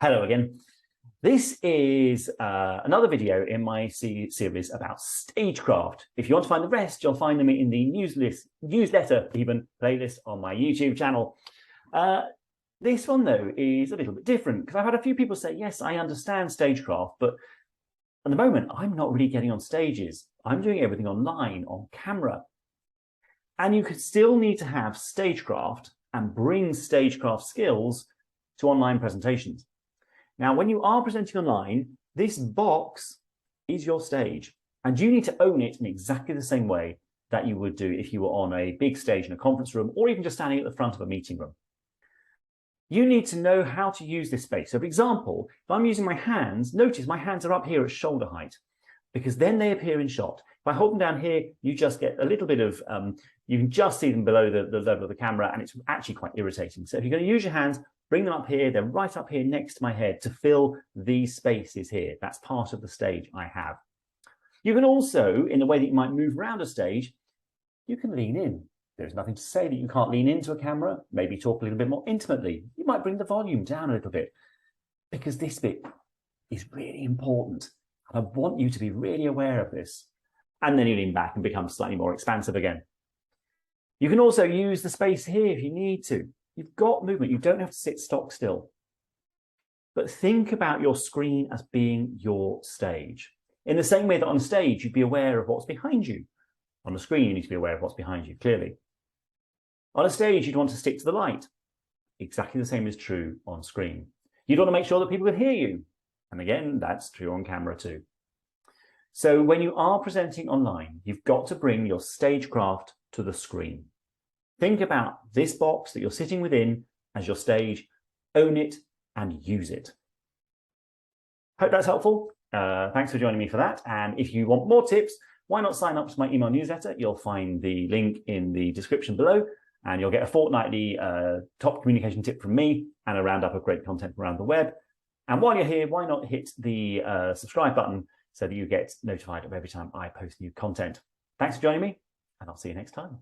Hello again. This is another video in my series about stagecraft. If you want to find the rest, you'll find them in the newsletter, even playlist on my YouTube channel. This one, though, is a little bit different because I've had a few people say, yes, I understand stagecraft, but at the moment, I'm not really getting on stages. I'm doing everything online, on camera. And you could still need to have stagecraft and bring stagecraft skills to online presentations. Now, when you are presenting online, this box is your stage, and you need to own it in exactly the same way that you would do if you were on a big stage in a conference room or even just standing at the front of a meeting room. You need to know how to use this space. So, for example, if I'm using my hands, notice my hands are up here at shoulder height because then they appear in shot. If I hold them down here, you just get a little bit of, you can just see them below the level of the camera, and it's actually quite irritating. So if you're going to use your hands, bring them up here. They're right up here next to my head to fill these spaces here. That's part of the stage I have. You can also, in the way that you might move around a stage, you can lean in. There's nothing to say that you can't lean into a camera, maybe talk a little bit more intimately. You might bring the volume down a little bit because this bit is really important. I want you to be really aware of this. And then you lean back and become slightly more expansive again. You can also use the space here if you need to. You've got movement. You don't have to sit stock still. But think about your screen as being your stage. In the same way that on stage, you'd be aware of what's behind you. On the screen, you need to be aware of what's behind you, clearly. On a stage, you'd want to stick to the light. Exactly the same is true on screen. You'd want to make sure that people can hear you. And again, that's true on camera too. So when you are presenting online, you've got to bring your stagecraft to the screen. Think about this box that you're sitting within as your stage, own it and use it. Hope that's helpful. Thanks for joining me for that. And if you want more tips, why not sign up to my email newsletter? You'll find the link in the description below, and you'll get a fortnightly top communication tip from me and a roundup of great content around the web. And while you're here, why not hit the subscribe button so that you get notified of every time I post new content. Thanks for joining me, and I'll see you next time.